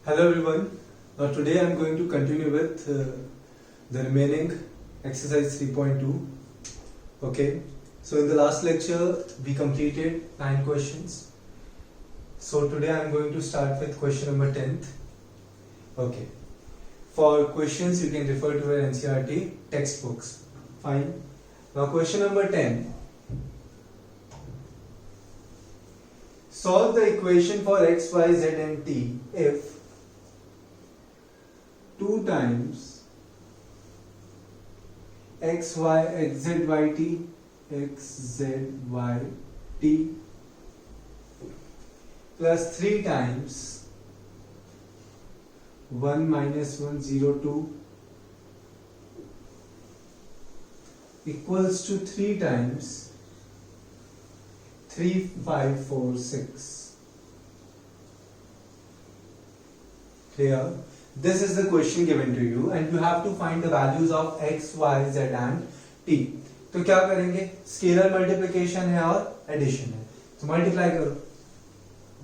Hello everyone. Now today I am going to continue with the remaining exercise 3.2. Okay. So in the last lecture we completed 9 questions. So today I am going to start with question number 10th. Okay. For questions you can refer to your NCERT textbooks. Fine. Now question number 10. Solve the equation for x, y, z and t if 2 times x, y, x, z, y, t, x, z, y, t plus 3 times 1 minus 1, 0, 2 equals to 3 times 3, 5, 4, 6. Clear? This is the question given to you and you have to find the values of x, y, z and t. तो क्या करेंगे? Scalar multiplication है और addition है, तो multiply करो.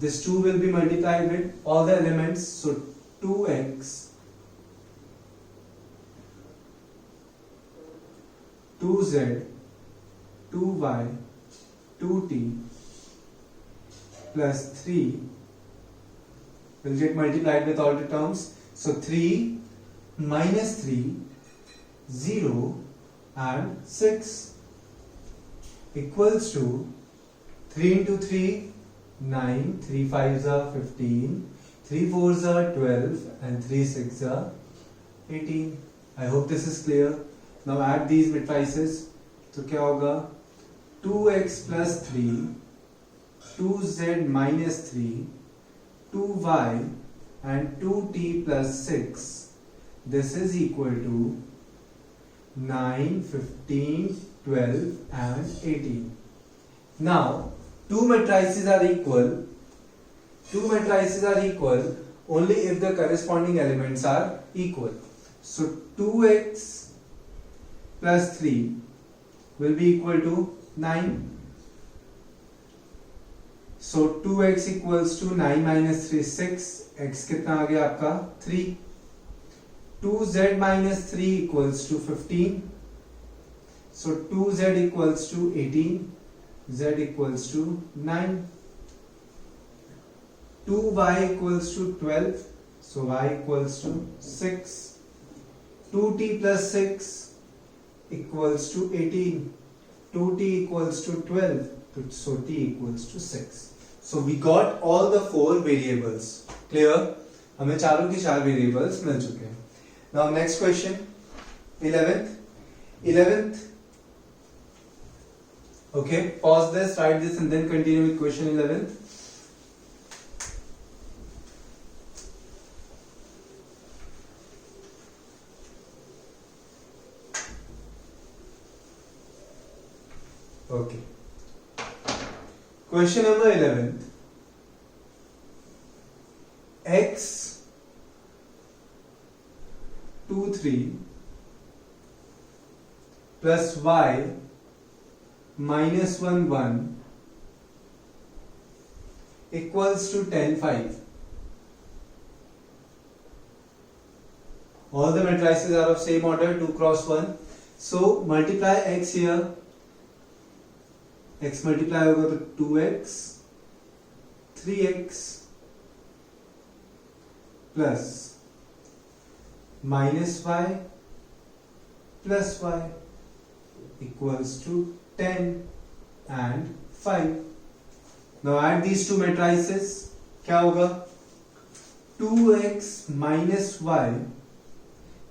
This 2 will be multiplied with all the elements, so 2x 2z 2y 2t plus 3 will get multiplied with all the terms. So 3 minus 3, 0 and 6 equals to 3 into 3, 9, 3 5s are 15, 3 4s are 12 and 3 6s are 18. I hope this is clear. Now add these matrices. तो क्या होगा? 2x plus 3, 2z minus 3, 2y and 2t plus 6. This is equal to 9, 15, 12 and 18. Now, two matrices are equal. Two matrices are equal only if the corresponding elements are equal. So, 2x plus 3 will be equal to 9. So 2x equals to 9 minus 3 6. X कितना आ गया आपका? 3. 2z minus 3 equals to 15. So 2z equals to 18. Z equals to 9. 2y equals to 12. So y equals to 6. 2t plus 6 equals to 18. 2t equals to 12. So t equals to 6. So we got all the 4 variables. Clear? हमें चारों की 4 variables मिल चुके हैं. Now next question, 11th. Okay, pause this, write this, and then continue with question 11th. Okay. Question number 11th. X 2 3 plus y minus 1 1 equals to 10 5. All the matrices are of same order, 2 cross 1. So multiply x here. X multiply होगा तो 2x 3x plus minus y plus y equals to 10 and 5. Now add these two matrices. क्या होगा? 2x minus y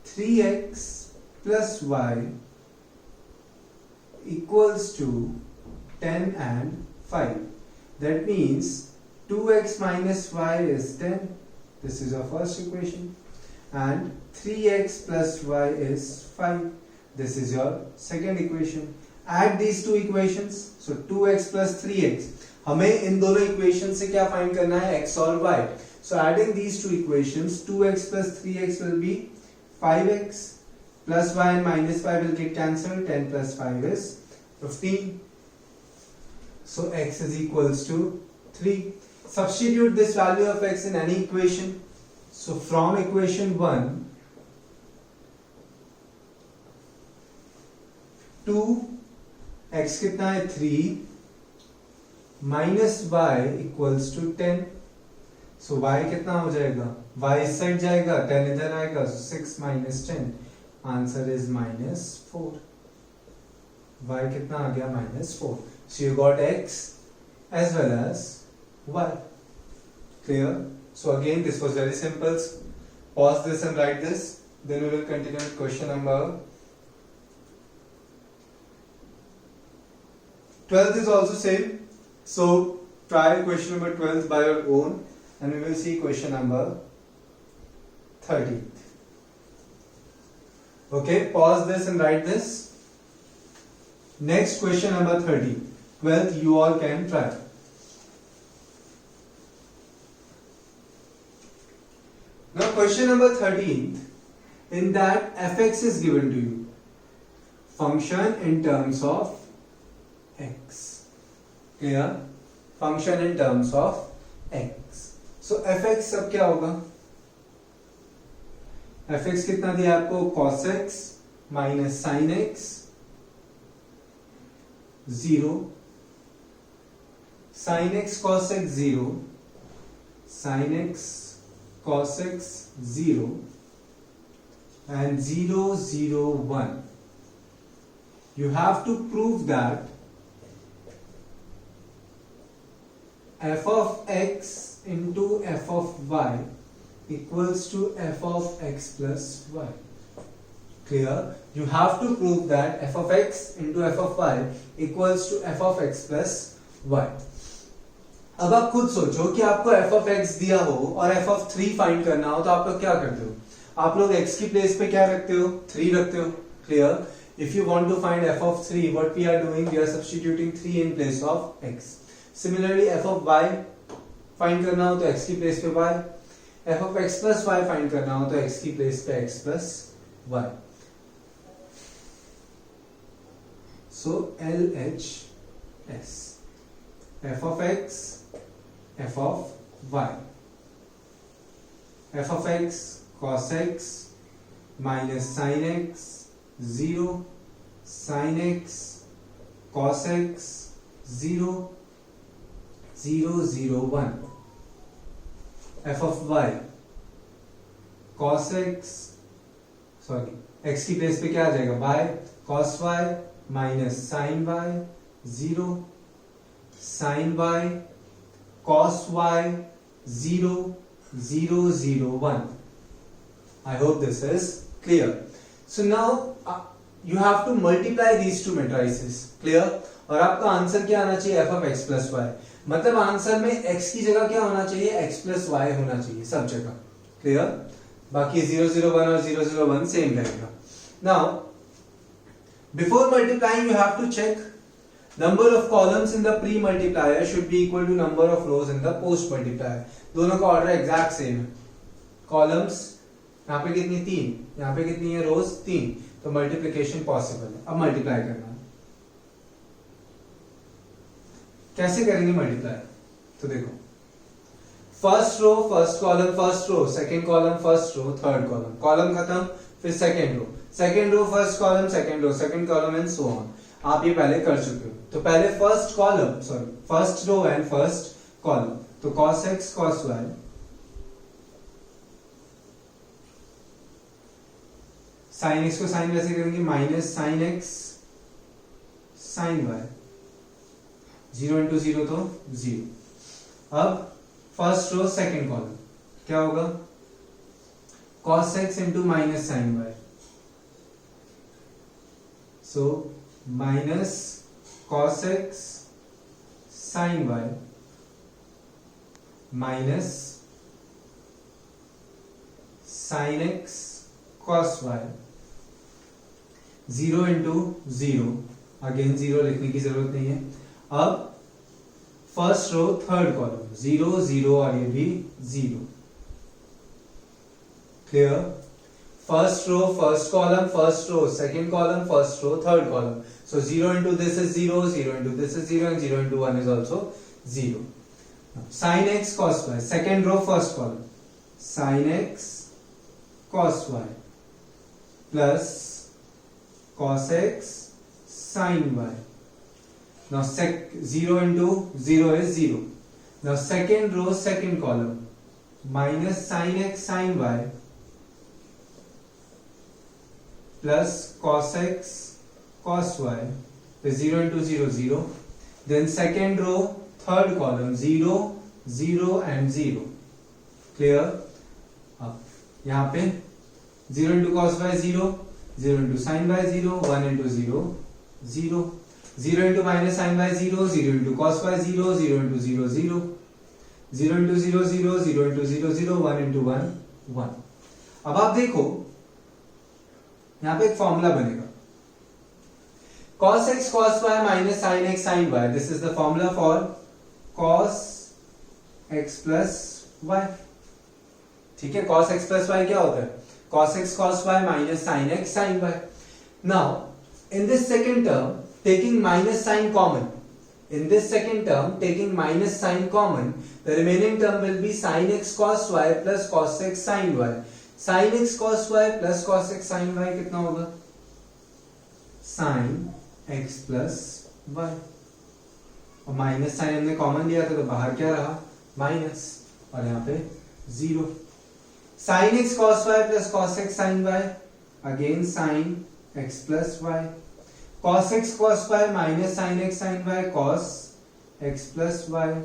3x plus y equals to 10 and 5. That means 2x minus y is 10. This is our first equation. And 3x plus y is 5. This is your second equation. Add these two equations. So 2x plus 3x. हमें इन दोनों equations से क्या find करना है? X और y. So adding these two equations, 2x plus 3x will be 5x plus y and minus y will get cancelled. 10 plus 5 is 15. So x is equals to 3. Substitute this value of x in any equation. So from equation 1, 2x कितना है 3 minus y equals to 10. So y कितना हो जाएगा, y इस side जाएगा, 10 इधर आएगा, so 6 minus 10, answer is -4. y कितना आ गया -4. So you got x as well as y. Clear? So again this was very simple. Pause this and write this. Then we will continue with question number 12th is also same. So try question number 12 by your own and we will see question number 13th. Okay, pause this and write this. Next question number 13. 12th you all can try. Now question number 13th, in that fx is given to you. Function in terms of x. Clear? Function in terms of x. So fx अब क्या होगा? fx कितना दिया आपको? cos x minus sin x 0, sin x cos x 0, sin x cos x 0 and 0 0 1. You have to prove that f of x into f of y equals to f of x plus y. Clear? You have to prove that f of x into f of y equals to f of x plus y. अब आप खुद सोचो कि आपको f of x दिया हो और f of 3 find करना हो तो आप लोग क्या करते हो? आप लोग x की प्लेस पे क्या रखते हो? 3 रखते हो. Clear? If you want to find f of 3, what we are doing, we are substituting 3 in place of x. Similarly, f of y find करना हो तो x की प्लेस पे y, f of x plus y find करना हो तो x की place पे x plus y. So LHS, f of x, f of y. f of x cos x minus sin x 0, sin x cos x 0 0 0 1. f of y cos x, sorry, x की place पे क्या आ जाएगा? y cos y minus sin y 0, sin y cos y 0 0 0 1. I hope this is clear. So now you have to multiply these two matrices. Clear? और आपका answer क्या आना चाहिए? f of x plus y. मतलब answer में x की जगह क्या होना चाहिए? x plus y होना चाहिए सब जगह. Clear? बाकी 0 0 1 और 0 0 1 सेम रहेगा. Now before multiplying you have to check number of columns in the pre-multiplier should be equal to number of rows in the post-multiplier. दोनों का ऑर्डर एग्जैक्ट सेम है. कॉलम्स यहाँ पे कितनी? 3. यहाँ पे कितनी है? रोज 3. तो मल्टीप्लिकेशन पॉसिबल है. अब मल्टीप्लाई करना है. कैसे करेंगे मल्टीप्लाई? तो देखो, first row first column first row, second column first row third column, column खत्म, फिर second row first column second row second column and so on. आप ये पहले कर चुके हो. तो पहले first column, sorry first row and first column, तो cos x cos y sin x को साइन कैसे करेंगे? Minus sin x sin y, 0 into 0 तो 0. अब फर्स्ट रो सेकंड कॉलम क्या होगा? cos x into minus sin y, so minus cos x sin y minus sin x cos y, 0 into 0, again 0 लिखने की जरूरत नहीं है. अब फर्स्ट रो थर्ड कॉलम 0 0 और ये भी 0. Clear? First row first column first row second column first row third column, so 0 into this is 0, 0 into this is 0 and 0 into 1 is also 0. Sin x cos y, second row first column, sin x cos y plus cos x sin y. Now 0 into 0 is 0. Now second row, second column, minus sin x sin y plus cos x cos y is 0 into 0 0. Then second row, third column, 0 0 and 0. Clear? अब यहाँ पे 0 into cos y 0, 0 into sin y 0, 1 into 0 0, 0 into minus sin y 0, 0 into cos y 0, 0 into 0 0, 0 into 0 0, 0 into 0 0, 1 into 1 1. अब आप देखो यहां पे एक formula बनेगा, cos x cos y minus sin x sin y. This is the formula for cos x plus y. ठीक है, cos x plus y क्या होता है? Cos x cos y minus sin x sin y. Now in this second term, taking minus sign common, in this second term taking minus sign common, the remaining term will be sin x cos y plus cos x sin y. Sin x cos y plus cos x sin y कितना होगा? sin x plus y. और minus sign हमने common लिया था तो बाहर क्या रहा? माइनस, और यहाँ पे 0. sin x cos y plus cos x sin y, again sin x plus y. cos x cos y minus sin x sin y, cos x plus y.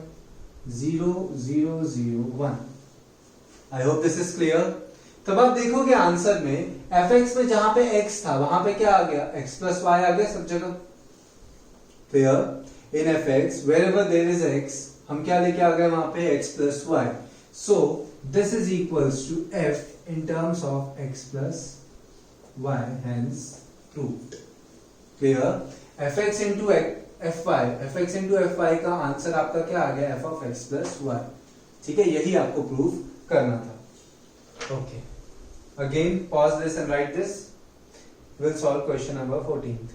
0 0 0 1. I hope this is clear. तब आप देखोगे answer में fx में जहां पे x था वहां पे क्या आ गया? x plus y आ गया सब जगह. Clear? In fx wherever there is x, हम क्या लेके आ गए वहां पे? x plus y. So this is equals to f in terms of x plus y, hence proved. Clear? fx into fx into fy का आंसर आपका क्या आ गया? f of x plus y. ठीक है, यही आपको प्रूव करना था. Okay. Again pause this and write this. We'll solve question number 14th.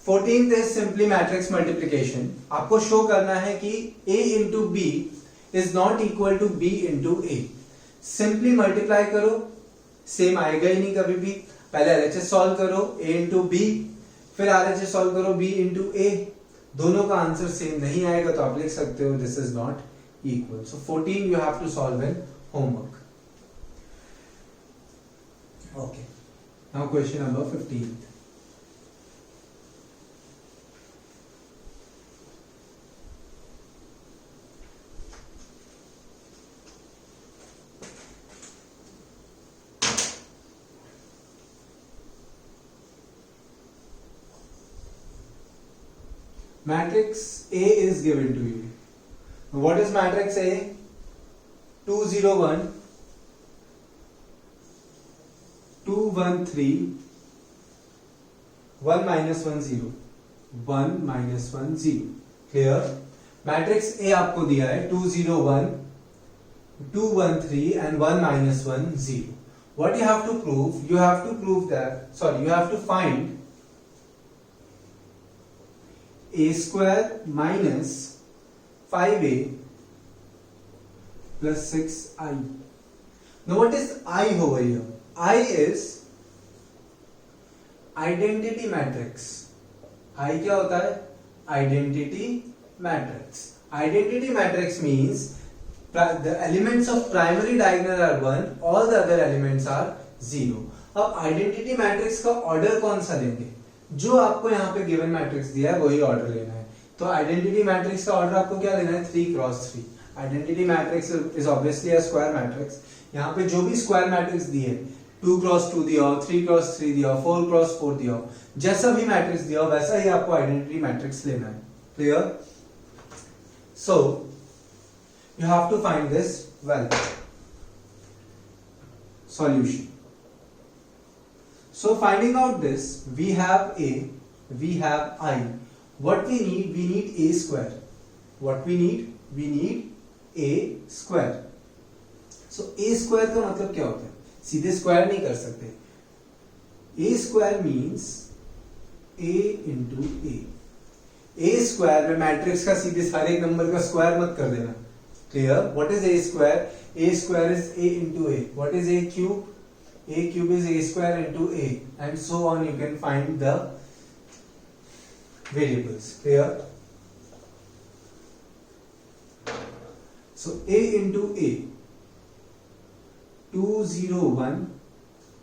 14th is simply matrix multiplication. आपको शो करना है कि a into b is not equal to b into a. Simply multiply करो, same आएगा ही नहीं कभी भी. पहले LHS सॉल्व करो, a into b, फिर RHS सॉल्व करो, b into a. दोनों का आंसर सेम नहीं आएगा तो आप लिख सकते हो this is not equal. So 14 you have to solve in homework. Okay. Now question number 15. Matrix A is given to you. What is matrix A? 2 0 1 2 1 3 1 minus 1 0 1 minus 1 0. Clear? Matrix A आपको दिया है 2 0 1 2 1 3 and 1 minus 1 0. What you have to prove? You have to prove that, sorry, you have to find a square minus 5a plus 6i. Now what is I over here? I is identity matrix. I क्या होता है? Identity matrix. Identity matrix means the elements of primary diagonal are 1, all the other elements are 0. अब identity matrix का order कौन सा लेंगे? जो आपको यहाँ पे गिवन मैट्रिक्स दिया है वही ऑर्डर लेना है. तो आइडेंटिटी मैट्रिक्स का ऑर्डर आपको क्या लेना है? 3 cross 3. Identity matrix is obviously a square matrix. यहाँ पे जो भी स्क्वायर मैट्रिक्स दिए, 2 क्रॉस 2 दिया हो, 3 क्रॉस 3 दिया हो, 4 क्रॉस 4 दिया हो, जैसा भी मैट्रिक्स दिया हो वैसा ही आपको आइडेंटिटी मैट्रिक्स लेना है. Clear? So you have to find this value. Solution. So finding out this, we have A, we have I. What we need A square. What we need A square. So A square का मतलब क्या होता है? सीधे square नहीं कर सकते. A square means a into A square में मैट्रिक्स का सीधे हर एक नंबर का स्क्वायर मत कर देना. Clear? What is a square? A square is a into A. What is a cube? A cube is a square into a, and so on. You can find the variables. Clear? So a into a, 201,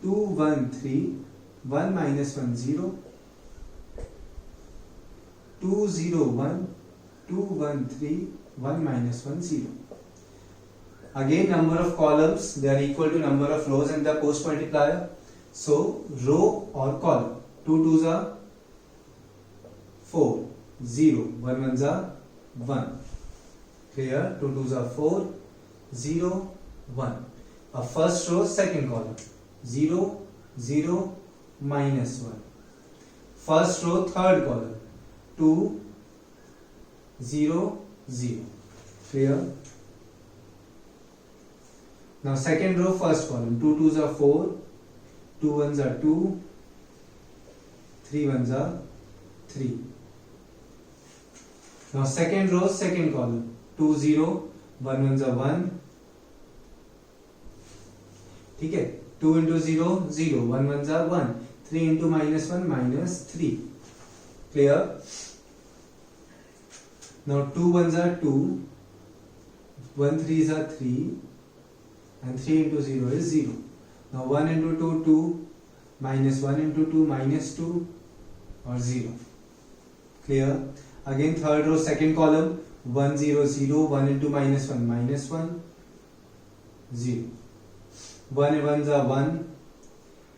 213, 1 minus 1 0, 201, 213, 1 minus 1 0. Again, number of columns, they are equal to number of rows and the post multiplier. So row or column, 2 2s are 4, 0, 1 1s are 1. Clear? 2 2s are 4, 0, 1. A first row, second column, 0, 0, minus 1. First row, third column, 2, 0, 0. Clear? Now second row, first column, 2 2s are 4, 2 1s are 2, 3 1s are 3. Now second row, second column, 2 0, 1 1s are 1. ठीक है? 2 into 0, 0, 1 1s are 1, 3 into minus 1, minus 3. Clear? Now 2 1s are 2, 1 3s are 3, and 3 into 0 is 0. Now 1 into 2, 2, minus 1 into 2, minus 2, or 0. Clear? Again third row, second column, 1 0 0, 1 into minus 1, minus 1, 0. 1 1s are 1,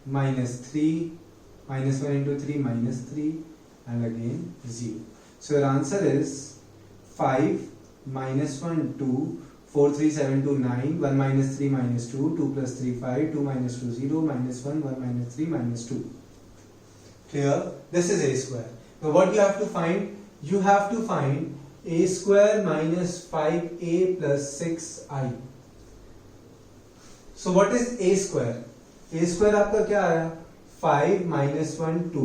minus 3, minus 1 into 3, minus 3, and again 0. So your answer is 5 minus 1 2, 4 3 7 2 9, 1 minus 3 minus 2, 2 plus 3 5, 2 minus 2 0, minus 1, 1 minus 3 minus 2. Clear? This is a square. Now what you have to find? You have to find a square minus 5a plus 6i. So what is a square? A square आपका क्या आया? 5 minus 1 2,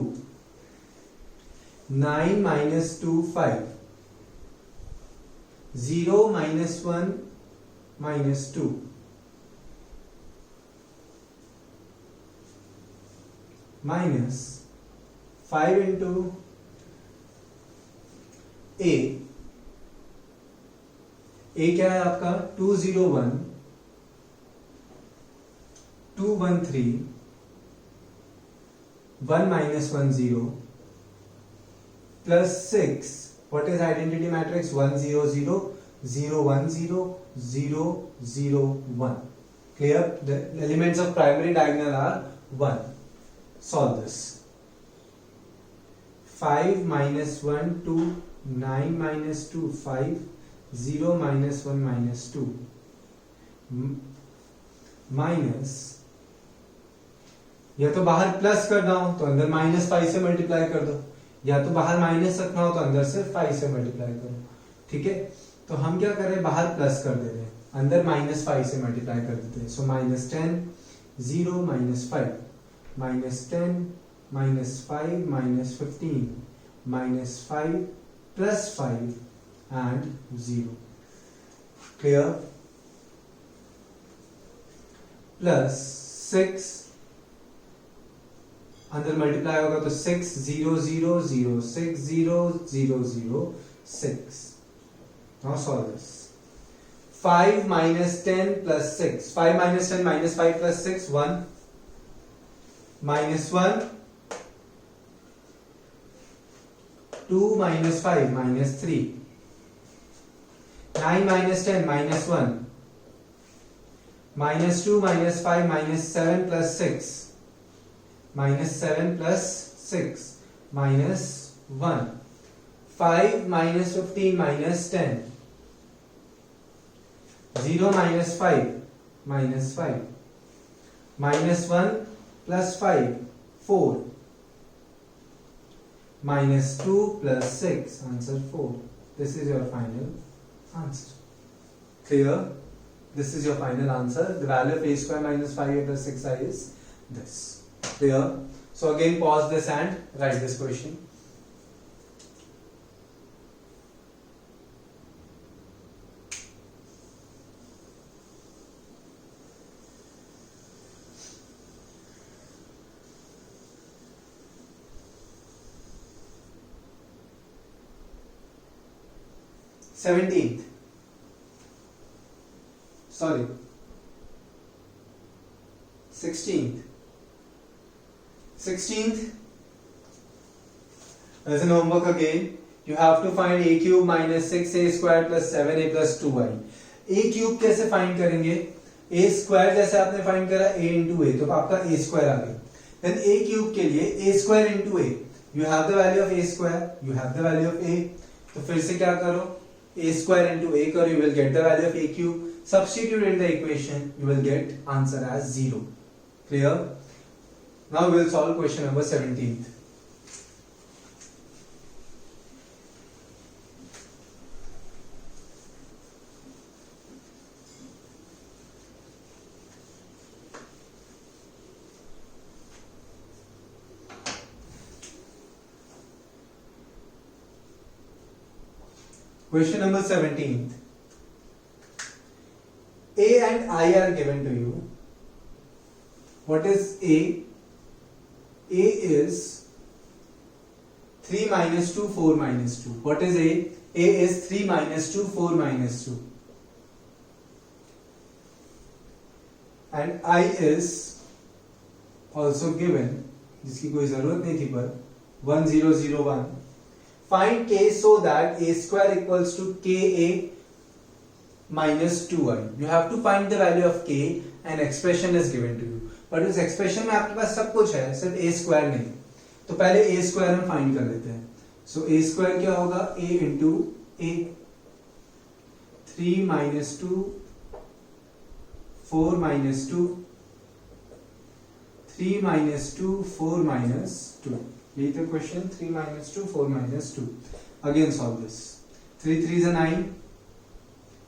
9 minus 2 5, 0 minus 1 minus 2, minus 5 into a. a क्या है आपका? 201, 213, 1 minus 1 0, plus 6. What is identity matrix? 1 0 0, 0 1 0, 0 0 1. Clear? The elements of primary diagonal are 1. Solve this. 5 minus 1 2, 9 minus 2 5, 0 minus 1 minus 2, minus, या तो बाहर plus करना हो तो अंदर माइनस 5 से मल्टीप्लाई कर दो, या तो बाहर माइनस रखना हो तो अंदर से 5 से मल्टीप्लाई करो. ठीक है? तो हम क्या करें? बाहर प्लस कर दे रहे हैं, अंदर माइनस 5 से मल्टीप्लाई कर देते हैं. So minus 10, 0 minus 5, minus 10, minus 5, minus 15, minus 5, plus 5, and 0. Clear? Plus 6, अंदर मल्टीप्लाई होगा तो 6 0 0 0 6 0 0 0 6. Now solve this. 5 minus 10 plus 6. 5 minus 10 minus 5 plus 6, 1. Minus 1. 2 minus 5 minus 3. 9 minus 10 minus 1. Minus 2 minus 5 minus 7 plus 6. Minus 7 plus 6 minus 1. 5 minus 15 minus 10. 0 minus 5 minus 5. Minus 1 plus 5, 4. Minus 2 plus 6, answer 4. This is your final answer. Clear? This is your final answer. The value of a square minus 5a plus 6i is this. Clear? So again pause this and write this question. Seventeenth. Sorry. 16th. 16th. As an homework again, you have to find a cube minus 6a square plus 7a plus 2y. a cube कैसे find करेंगे? a square जैसे आपने find करा a into a, तो आपका a square आ गया. Then a cube के लिए a square into a. You have the value of a square. You have the value of a. तो फिर से क्या करो? a square into a करो, you will get the value of a cube. Substitute in the equation, you will get answer as 0. Clear? Now we will solve question number 17th. Question number 17th. A and I are given to you. What is A? A is 3 minus 2, 4 minus 2. What is A? A is 3 minus 2, 4 minus 2. And I is also given, जिसकी कोई जरूरत नहीं थी पर 1001. Find K so that A square equals to KA minus 2i. You have to find the value of K and expression is given to you. But इस expression में आपके पास सब कुछ है, सिर्फ A square नहीं. तो पहले A square हम find कर लेते हैं. So A square क्या होगा? A into A. 3 minus 2, 4 minus 2, 3 minus 2, 4 minus 2. यही तो question. 3 minus 2, 4 minus 2. Again solve this. 3 3s are 9.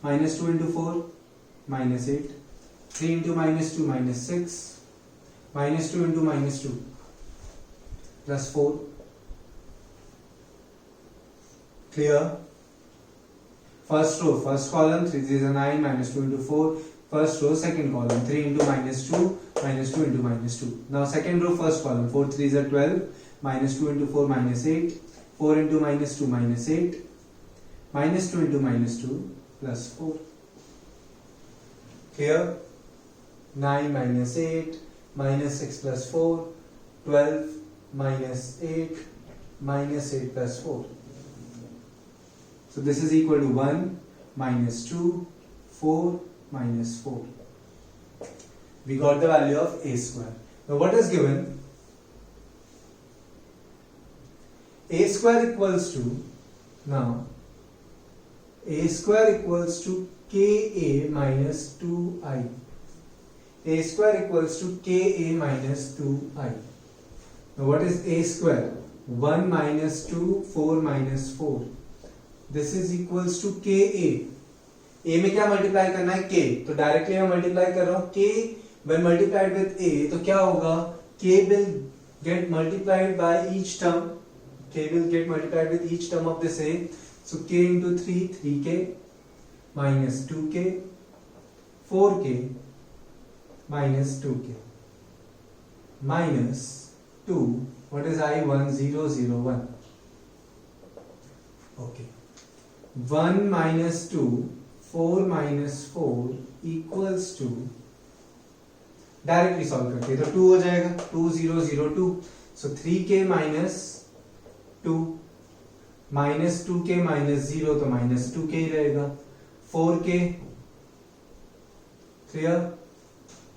Minus 2 into 4, minus 8. 3 into minus 2, minus 6. Minus 2 into minus 2, plus 4. Clear? First row, first column, 3 3s are 9, minus 2 into 4. First row, second column, 3 into minus 2, minus 2 into minus 2. Now second row, first column, 4 3s are 12, minus 2 into 4, minus 8. 4 into minus 2, minus 8. Minus 2 into minus 2, plus 4. Clear? 9 minus 8, minus 6 plus 4, 12 minus 8, minus 8 plus 4. So this is equal to 1 minus 2, 4 minus 4. We got the value of A square. Now what is given? A square equals to, now A square equals to KA minus 2i. A square equals to KA minus 2i. Now what is A square? 1 minus 2, 4 minus 4. This is equals to KA. A में क्या multiply करना है? K. तो directly मैं multiply कर रहा हूं. K when multiplied with A, तो क्या होगा? K will get multiplied by each term. K will get multiplied with each term of this A. So K into 3, 3K, minus 2K, 4K, minus 2K, minus 2, what is I? 1001. Okay. 1 minus 2, 4 minus 4 equals to, directly solve करते हैं तो 2 हो जाएगा. 2002. So 3K minus 2, minus 2K minus 0 तो minus 2K ही रहेगा. 4K, clear?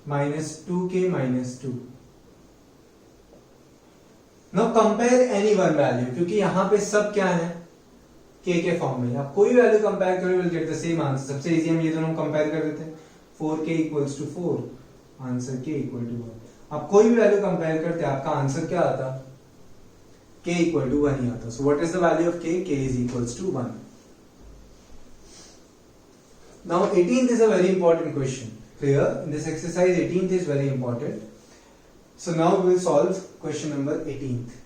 Minus 2K minus 2. Now compare any one value, क्योंकि यहां पे सब क्या है? K के फॉर्म में. आप कोई वैल्यू कंपेयर करो, will get the same answer. सबसे इजी हम ये दोनों कंपेयर कर देते हैं. 4K equals to 4, answer K equal to 1. आप कोई भी वैल्यू कंपेयर करते हैं, आपका आंसर क्या आता? K equal to 1 ही आता. So what is the value of K? K is equals to 1. Now 18th is a very important question. Clear? In this exercise 18th is very important. So now we will solve question number 18th.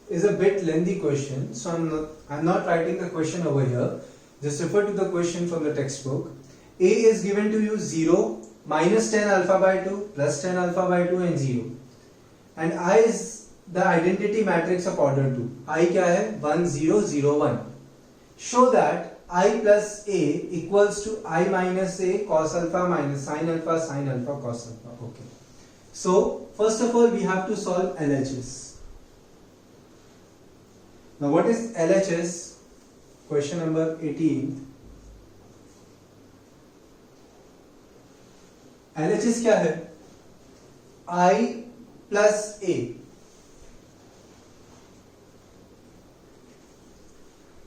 Is a bit lengthy question, so I'm not writing the question over here. Just refer to the question from the textbook. A is given to you 0, minus 10 alpha by 2, plus 10 alpha by 2 and 0. And I is the identity matrix of order 2. I क्या है? 1, 0, 0, 1. Show that I plus A equals to I minus A cos alpha minus sin alpha cos alpha. Okay. So first of all we have to solve LHS. Now what is LHS? Question number 18. LHS क्या है? I plus A.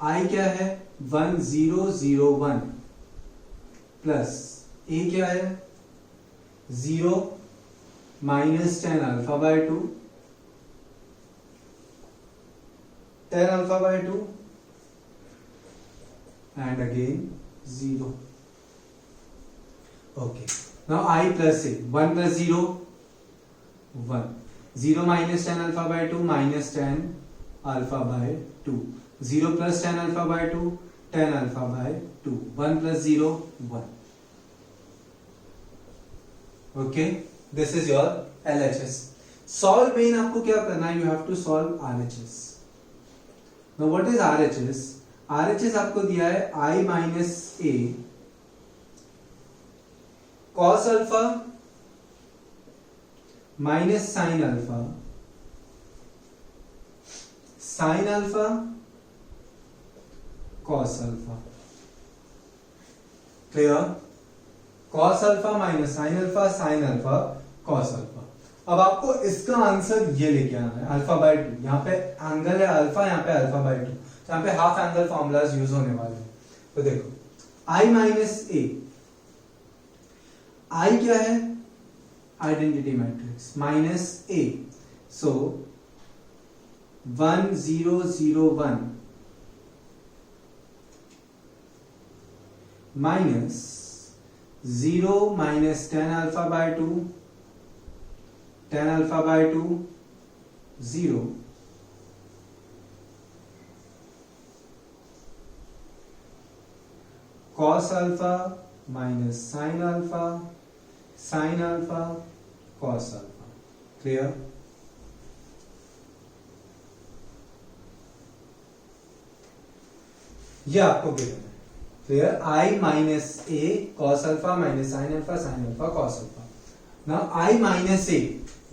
I क्या है? 1, 0, 0, 1 plus A क्या है? 0 minus 10 alpha by 2, 10 alpha by 2 and again 0. Okay. Now I plus A. 1 plus 0, 1. 0 minus 10 alpha by 2 minus 10 alpha by 2. 0 plus 10 alpha by 2, 10 alpha by 2. 1 plus 0, 1. Okay. This is your LHS. Solve main आपको क्या करना है? You have to solve RHS. Now what is RHS? RHS आपको दिया है I minus A cos alpha minus sin alpha cos alpha. Clear? Cos alpha minus sin alpha cos alpha. अब आपको इसका आंसर ये लेके आना है अल्फा बाय 2. यहाँ पे एंगल है अल्फा, यहाँ पे अल्फा बाय 2. तो यहाँ पे हाफ एंगल फॉर्मूलाज यूज होने वाले हैं. तो देखो I माइनस ए, I क्या है? Identity matrix minus A. So 1, 0, 0, 1 minus 0 minus 10 alpha by 2, 10 alpha by 2, 0. Cos alpha minus sin alpha cos alpha. Clear? ये आपको गिवन है. Clear? I minus A cos alpha minus sin alpha cos alpha. Now I minus A,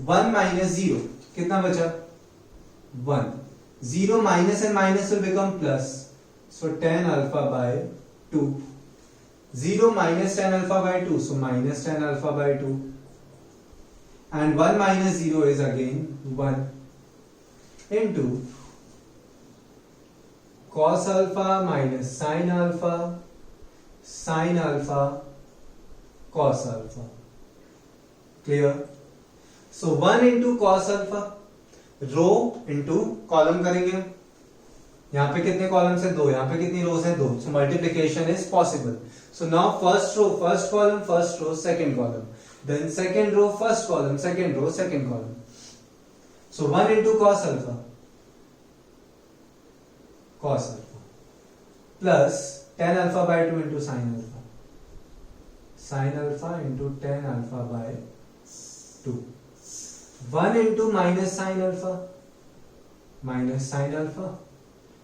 1 minus 0 कितना बचा? 1. 0 minus and minus will become plus. So 10 alpha by 2. 0 minus 10 alpha by 2, so minus 10 alpha by 2. And 1 minus 0 is again 1 into cos alpha minus sin alpha cos alpha. Clear? So 1 into cos alpha, row into column करेंगे. यहाँ पे कितने columns है? 2. यहाँ पे कितनी रोज है? 2. So multiplication is possible. So now first row, first column, first row, second column. Then second row, first column, second row, second column. So 1 into cos alpha plus 10 alpha by 2 into sin alpha into 10 alpha by 2. 1 into minus sin alpha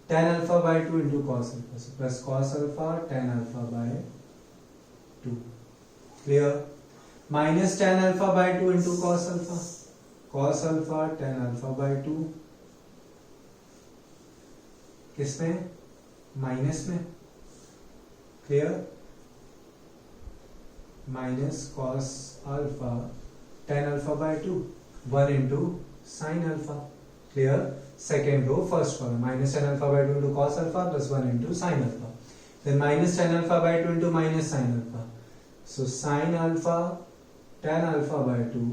10 alpha by 2 into cos alpha, so plus cos alpha 10 alpha by 2. Clear? Minus 10 alpha by 2 into cos alpha 10 alpha by 2. किसमें? Minus में. Clear? Minus cos alpha 10 alpha by 2. 1 into sin alpha. Clear? Second row, first column. Minus 10 alpha by 2 into cos alpha plus 1 into sin alpha. Then minus 10 alpha by 2 into minus sin alpha. So sin alpha tan alpha by 2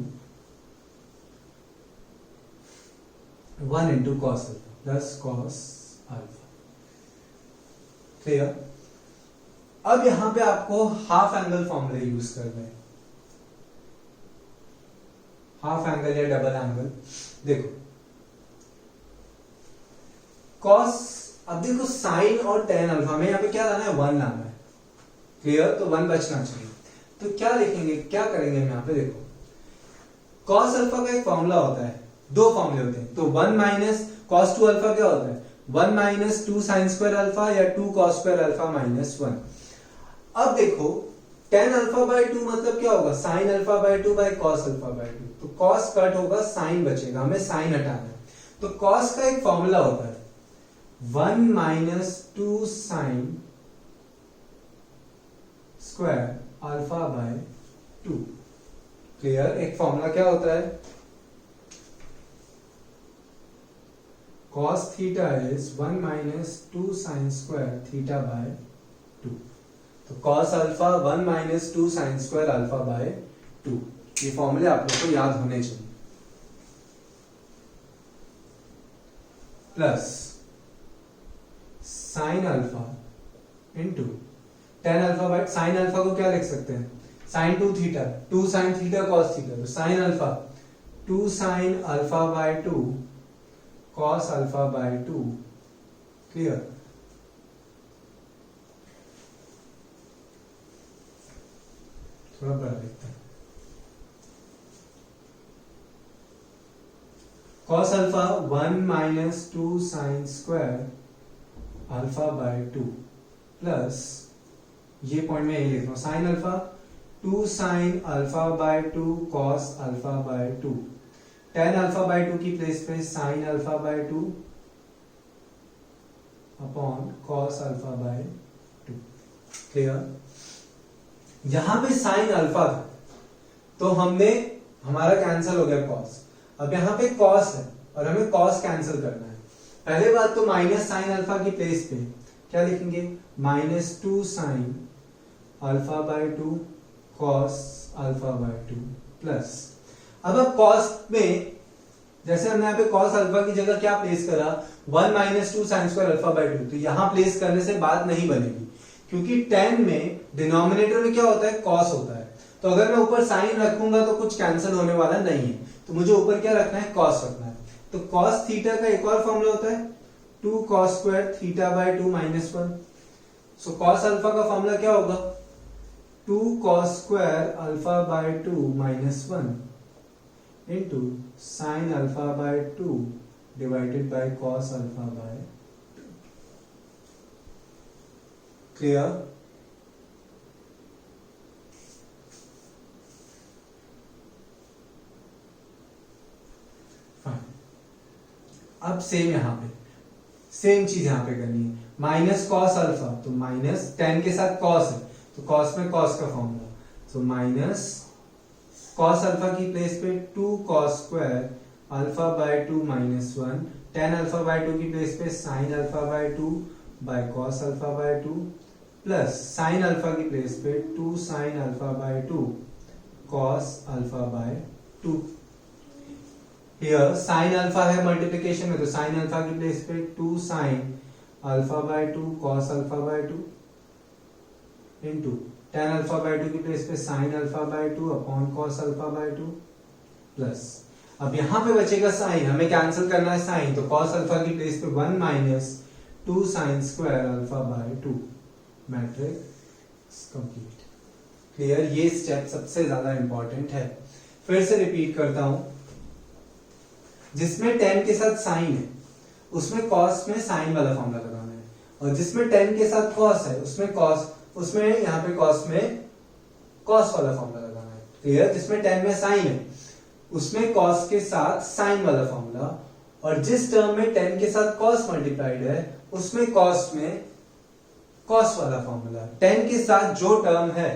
1 into cos alpha plus cos alpha. Clear? अब यहां पे आपको half angle formula use करना है, half angle या double angle. देखो cos, अब देखो साइन और टेन अल्फा में यहाँ पे क्या लाना है, 1 लाना है। क्लियर? तो 1 बचना चाहिए। तो क्या लिखेंगे, क्या करेंगे हम यहाँ पे, देखो कॉस अल्फा का एक फॉर्मूला होता है, 2 फॉर्मूले होते हैं। तो 1 माइनस कॉस 2 अल्फा क्या होता है, 1 माइनस 2 साइन स्क्वायर अल्फा या 2 कॉस स्क्वायर अल्फा माइनस 1। अब देखो tan अल्फा बाय 2 मतलब क्या होगा, sign alpha by 2 by cos alpha by 2। तो कॉस कट होगा, साइन बचेगा, हमें साइन हटाना है। तो कॉस का एक फॉर्मूला होता है 1 minus 2 sine square alpha by 2। Clear? एक फॉर्मूला क्या होता है, cos theta is 1 minus 2 sine square theta by 2। तो cos alpha 1 minus 2 sine square alpha by 2। ये फॉर्मूले आप लोग को याद होने चाहिए। Plus sine alpha into tan alpha by, sine alpha को क्या लिख सकते हैं, sine 2 theta, 2 sine theta cos theta. तो sine alpha 2 sign alpha by 2 cos alpha by 2। Clear? थोड़ा बड़ा लिखते हैं, cos alpha 1 minus 2 sine square alpha by 2 plus, ये पॉइंट में यही लिख रहा हूं, sine alpha 2 sign alpha by 2 cos alpha by 2। Ten alpha by 2 की प्लेस पे sign alpha by 2 upon cos alpha by 2। Clear? यहां पे साइन अल्फा था तो हमने, हमारा कैंसिल हो गया कॉस। अब यहां पे कॉस है और हमें कॉस कैंसिल करना है। पहले बात तो माइनस साइन अल्फा की प्लेस पे क्या लिखेंगे, minus 2 sign alpha by 2 cos alpha by 2 plus, अब कॉस में जैसे हमने यहाँ पे कॉस अल्फा की जगह क्या प्लेस करा, 1 minus 2 sine square alpha by 2। तो यहां प्लेस करने से बात नहीं बनेगी, क्योंकि 10 में डिनोमिनेटर में क्या होता है, कॉस होता है। तो अगर मैं ऊपर साइन रखूंगा तो कुछ कैंसिल होने वाला नहीं है, तो मुझे ऊपर क्या रखना है, कॉस रखना है। तो कॉस थीटा का एक और फॉर्मूला होता है 2 cos square theta by 2 minus 1। So cos alpha का फॉर्मूला क्या होगा, 2 cos square alpha by 2 minus 1 into sine alpha by 2 divided by cos alpha by 2। Clear? अब सेम यहां पे सेम चीज यहां पे करनी है, माइनस कॉस अल्फा, तो माइनस 10 के साथ कॉस है तो कॉस में कॉस का फॉर्मूला, तो माइनस कॉस अल्फा की प्लेस पे 2 cos square alpha by 2 minus 1, 10 alpha by 2 की प्लेस पे sign alpha by 2 by cos alpha by 2 plus sine alpha की प्लेस पे 2 sign alpha by 2 cos alpha by 2। Here sine alpha है multiplication में, तो sine alpha की place पे 2 sign alpha by 2 cos alpha by 2 into tan alpha by 2 की place पे sign alpha by 2 upon cos alpha by 2 plus, अब यहां पे बचेगा साइन, हमें कैंसिल करना है साइन, तो कॉस अल्फा की प्लेस पे 1 minus 2 sine square alpha by 2। Matrix complete. Clear? ये स्टेप सबसे ज्यादा इंपॉर्टेंट है। फिर से रिपीट करता हूं, जिसमें 10 के साथ साइन है उसमें कॉस में साइन वाला फॉर्मूला लगाना है, और जिसमें 10 के साथ कॉस है उसमें कॉस, उसमें यहाँ पे कॉस में कॉस वाला फॉर्मूला लगाना है। क्लियर? जिसमें 10 में साइन है उसमें कॉस के साथ साइन वाला फॉर्मूला, और जिस टर्म में 10 के साथ कॉस मल्टीप्लाइड है उसमें कॉस में कॉस वाला फॉर्मूला। 10 के साथ जो टर्म है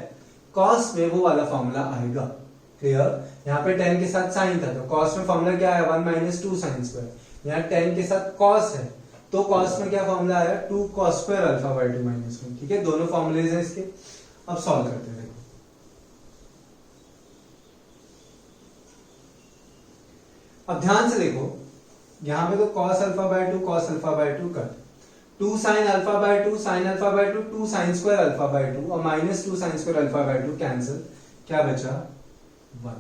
कॉस में वो वाला फॉर्मूला आएगा। क्लियर? यहाँ पे 10 के साथ साइन था तो कॉस में फॉर्मूला क्या है, 1 माइनस 2 साइन स्क्वायर। यहाँ 10 के साथ कॉस है तो कॉस में क्या फॉर्मूला आया, 2 cos square alpha by 2 minus 1। ठीक है, दोनों फॉर्मूलेज हैं इसके। अब सॉल्व करते हैं। अब ध्यान से देखो, यहां पे तो cos alpha by 2 cos alpha by 2 cut, 2 sin alpha by 2 sin alpha by 2 2 sin square alpha by 2 और minus 2 sin square alpha by 2 cancel, क्या बचा 1।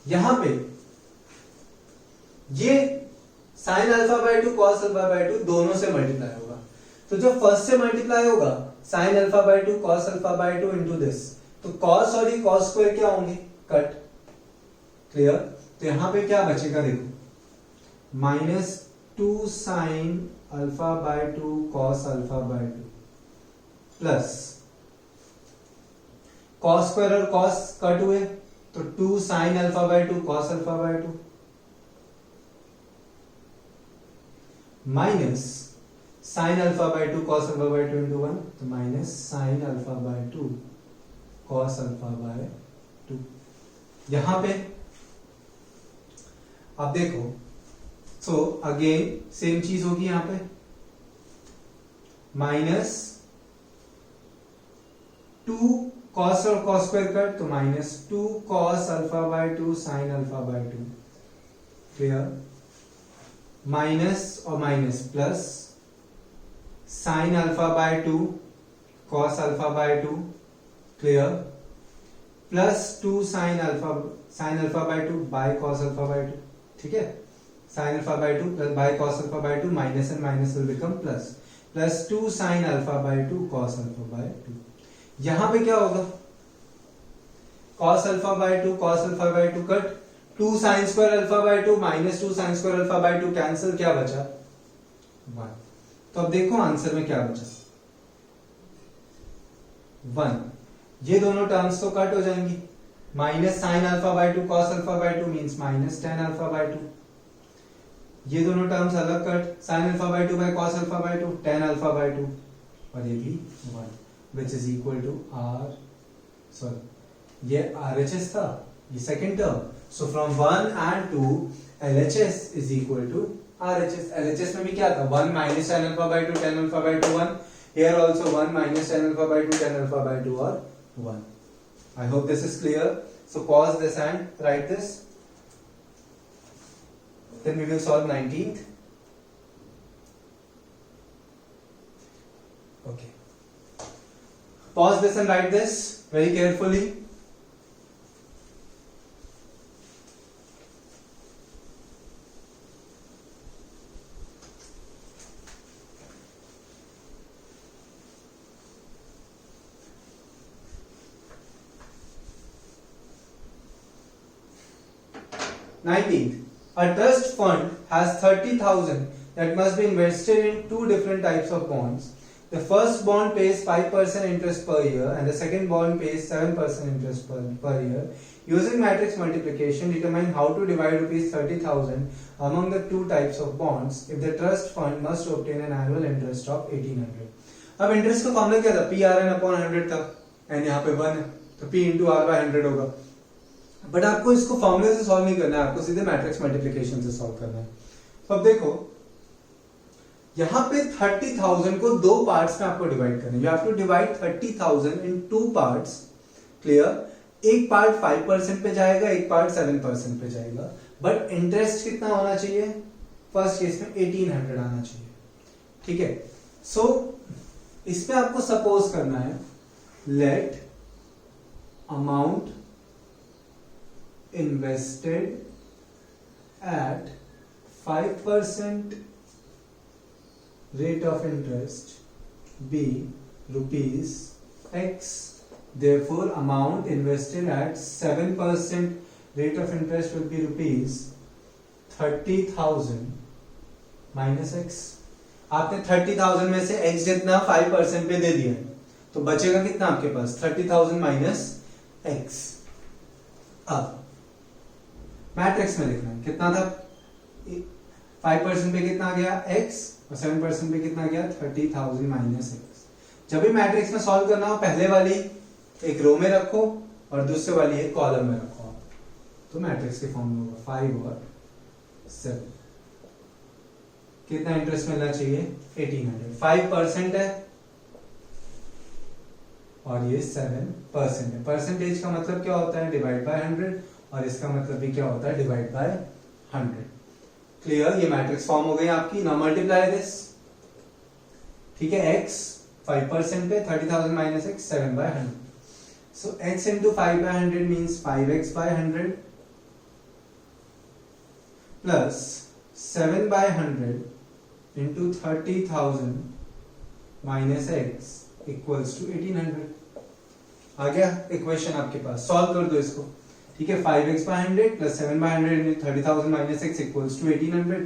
यहां पे ये sin alpha by 2 cos alpha by 2 दोनों से मल्टीप्लाई होगा, तो जब फर्स्ट से मल्टीप्लाई होगा sin alpha by 2 cos alpha by 2 into this, तो cos और ये cos स्क्वायर क्या होंगे, कट, क्लियर। तो यहां पे क्या बचेगा देखो, minus 2 sin alpha by 2 cos alpha by 2 plus cos square और cos कट हुए तो 2 sin alpha by 2 cos alpha by 2 minus sin alpha by 2 cos alpha by 2 into 1, तो minus sin alpha by 2 cos alpha by 2। यहां पे अब देखो, so again same चीज होगी यहां पे, माइनस 2 cos और cos स्क्वायर कट, तो minus 2 cos alpha by 2 sin alpha by 2, clear, minus और minus plus sin alpha by 2 cos alpha by 2, clear, plus 2 sin alpha by 2 by cos alpha by 2, ठीक है, sin alpha by 2 plus by cos alpha by 2, minus and minus will become plus, plus 2 sin alpha by 2 cos alpha by 2। यहां पे क्या होगा, cos alpha by 2 cos alpha by 2 cut, 2 sin square alpha by 2 minus 2 sin square alpha by 2 cancel, क्या बचा 1। तो अब देखो answer में क्या बचा 1। ये दोनों टर्म्स तो कट हो जाएंगी, minus sine alpha by 2 cos alpha by 2 means minus tan alpha by 2, ये दोनों टर्म्स अलग cut, sin alpha by 2 by cos alpha by 2 tan alpha by 2, और ये भी 1 which is equal to r, sorry ये RHS था, ये second term, so from 1 and 2 LHS is equal to RHS। LHS में भी क्या था, 1 minus tan alpha by 2 tan alpha by 2 1, here also 1 minus tan alpha by 2 tan alpha by 2 or 1। I hope this is clear. So pause this and write this. Then we will solve 19th. Okay. Pause this and write this very carefully. Nineteenth, a trust fund has 30,000 that must be invested in two different types of bonds. The first bond pays 5% interest per year and the second bond pays 7% interest per year. Using matrix multiplication, determine how to divide rupees 30,000 among the two types of bonds if the trust fund must obtain an annual interest of 1800. अब interest का formula क्या था, PRN upon 100 था, and यहाँ पे 1 है तो P into R by 100 होगा। बट आपको इसको फॉर्मूले से सॉल्व नहीं करना है, आपको सीधे मैट्रिक्स मल्टीप्लिकेशन से सॉल्व करना है। तो अब देखो यहां पे 30,000 को दो पार्ट्स में आपको डिवाइड करना है। You have to divide 30,000 in two parts, clear. एक पार्ट 5% पे जाएगा, एक पार्ट 7% पे जाएगा, बट इंटरेस्ट कितना होना चाहिए, फर्स्ट केस में 1800 आना चाहिए, ठीक है। सो इसमें आपको सपोज करना है, late amount invested at 5% rate of interest be rupees X. Therefore, amount invested at 7% rate of interest will be rupees 30,000 minus X. आपने 30,000 में से X जितना 5% पे दे दिया, तो बचेगा कितना आपके पास, 30,000 माइनस X। अब मैट्रिक्स में लिखना है, कितना था, 5% पे कितना गया x और 7% पे कितना गया 30,000 माइनस x। जब भी मैट्रिक्स में सॉल्व करना हो, पहले वाली एक रो में रखो और दूसरे वाली एक कॉलम में रखो, तो मैट्रिक्स के फॉर्म में होगा 5 और 7। कितना इंटरेस्ट मिलना चाहिए 1800, 5% है और ये 7% है। परसेंटेज का मतलब क्या होता है, डिवाइड बाय 100, और इसका मतलब भी क्या होता है, डिवाइड बाय 100। क्लियर, ये मैट्रिक्स फॉर्म हो गई आपकी। नाउ मल्टीप्लाई दिस, ठीक है, x 5% पे 30,000 minus x 7/100, so x into 5/100 means 5x by 100 plus 7/100 into 30,000 minus x equals to 1800। आ गया इक्वेशन आपके पास, सॉल्व कर दो इसको, ठीक है। 5x/100 plus 7/100 into 30,000 minus x equals to 1800।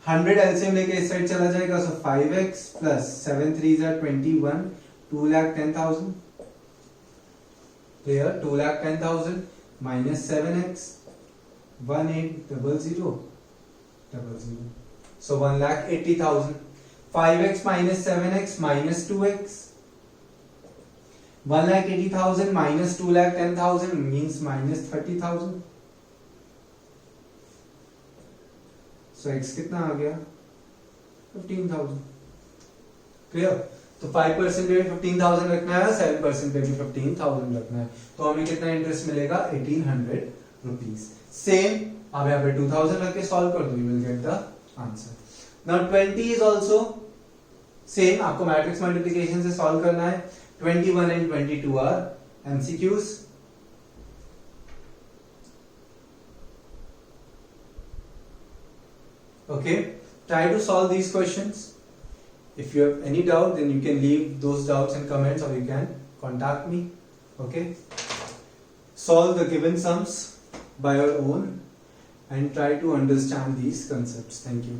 100 LCM लेके इस साइड चला जाएगा, so 5x plus 7 3s are 21, 2,10,000, clear, 2,10,000 minus 7x 18,000, so 1,80,000। 5x minus 7x minus 2x, 1,80,000 minus 2,10,000 means minus 30,000, so x कितना आ गया, 15,000। क्लियर, तो 5% पे भी 15,000 रखना है, 7% पे भी 15,000 रखना है, तो हमें कितना इंटरेस्ट मिलेगा, 1,800 रुपीज। सेम अब यहाँ पे 2,000 रख के सॉल्व कर दो, you will get the answer. Now 20 is also same, आपको मैट्रिक्स मल्टीप्लिकेशन से सॉल्व करना है। 21 and 22 are MCQs। Okay, try to solve these questions. If you have any doubt, then you can leave those doubts in comments, or you can contact me. Okay, solve the given sums by your own and try to understand these concepts. Thank you.